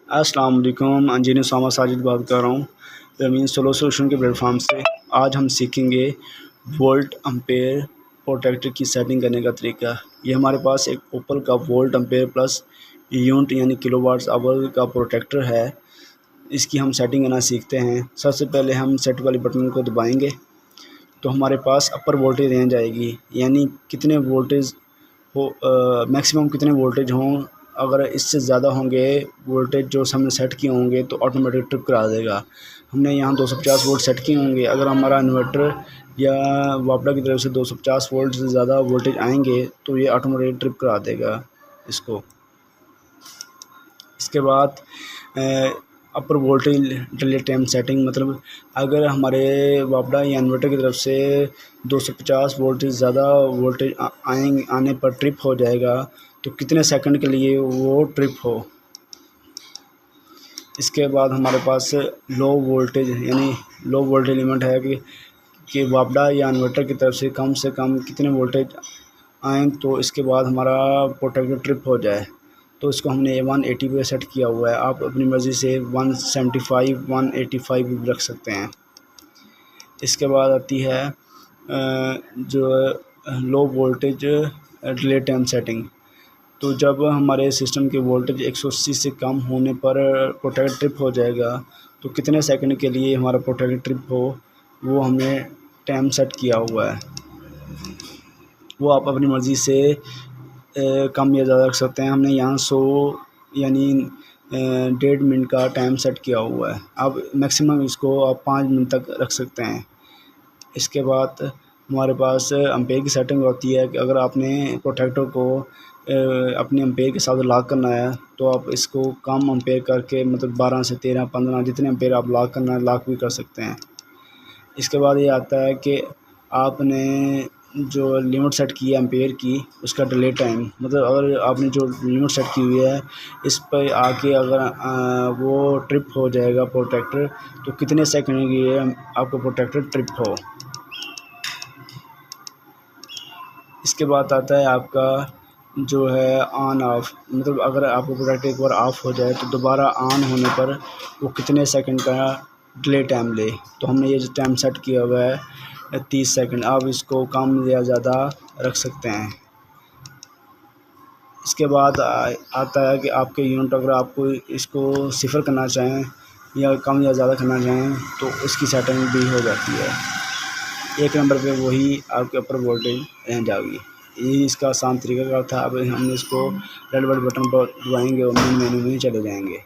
अस्सलाम वालेकुम। इंजीनियर उसामा साजिद बात कर रहा हूँ रमीन सोलर सोल्यूशन के प्लेटफॉर्म से। आज हम सीखेंगे वोल्ट एम्पेयर प्रोटेक्टर की सेटिंग करने का तरीका। ये हमारे पास एक ओपल का वोल्ट एम्पेयर प्लस यूनिट यानी किलोवाट्स आवर का प्रोटेक्टर है। इसकी हम सेटिंग करना सीखते हैं। सबसे पहले हम सेट वाले बटन को दबाएंगे तो हमारे पास अपर वोल्टेज रेंज आएगी, यानी कितने वोल्टेज हो, मैक्सिमम कितने वोल्टेज हों। अगर इससे ज़्यादा होंगे वोल्टेज जो हमने सेट किए होंगे तो ऑटोमेटिक ट्रिप करा देगा। हमने यहाँ 250 वोल्ट सेट किए होंगे। अगर हमारा इन्वर्टर या वापडा की तरफ से 250 वोल्ट से ज़्यादा वोल्टेज आएंगे तो ये ऑटोमेटिक ट्रिप करा देगा इसको। इसके बाद अपर वोल्टेज डिले टाइम सेटिंग, मतलब अगर हमारे वापडा या इन्वर्टर की तरफ से 250 वोल्ट से ज़्यादा वोल्टेज आने पर ट्रिप हो जाएगा तो कितने सेकंड के लिए वो ट्रिप हो। इसके बाद हमारे पास लो वोल्टेज यानी लो वोल्टेज लिमिट है कि वापडा या इन्वर्टर की तरफ से कम कितने वोल्टेज आएँ तो इसके बाद हमारा प्रोटेक्टर ट्रिप हो जाए। तो इसको हमने 180 पे सेट किया हुआ है। आप अपनी मर्ज़ी से 175 185 भी रख सकते हैं। इसके बाद आती है जो low voltage delay time setting. तो जब हमारे सिस्टम के वोल्टेज 180 से कम होने पर प्रोटेक्टर ट्रिप हो जाएगा तो कितने सेकंड के लिए हमारा प्रोटेक्टर ट्रिप हो, वो हमने टाइम सेट किया हुआ है। वो आप अपनी मर्ज़ी से कम या ज़्यादा रख सकते हैं। हमने यहाँ 100 यानी 1.5 मिनट का टाइम सेट किया हुआ है। अब मैक्सिमम इसको आप 5 मिनट तक रख सकते हैं। इसके बाद हमारे पास एम्पेयर की सेटिंग होती है कि अगर आपने प्रोटेक्टर को अपने एम्पेयर के साथ लॉक करना है तो आप इसको कम एम्पेयर करके, मतलब 12 से 13 15 जितने एम्पेयर आप लॉक करना है लॉक भी कर सकते हैं। इसके बाद ये आता है कि आपने जो लिमिट सेट की है एम्पेयर की, उसका डिले टाइम, मतलब अगर आपने जो लिमिट सेट की हुई है इस पर आके अगर वो ट्रिप हो जाएगा प्रोटेक्टर तो कितने सेकंड के लिए आपका प्रोटेक्टर ट्रिप हो। इसके बाद आता है आपका जो है ऑन ऑफ, मतलब अगर आपका प्रोटेक्टर एक बार ऑफ़ हो जाए तो दोबारा ऑन होने पर वो कितने सेकंड का डिले टाइम ले। तो हमने ये जो टाइम सेट किया हुआ है 30 सेकंड। आप इसको कम या ज़्यादा रख सकते हैं। इसके बाद आता है कि आपके यूनिट अगर आपको इसको सिफर करना चाहें या कम या ज़्यादा करना चाहें तो इसकी सेटिंग भी हो जाती है। एक नंबर पे वही आपके ऊपर वोल्टेज रेंज आ गई। यही इसका आसान तरीका था। अब हमने इसको रेड वाले बटन पर दबाएंगे और मेन मेन्यू में चले जाएंगे।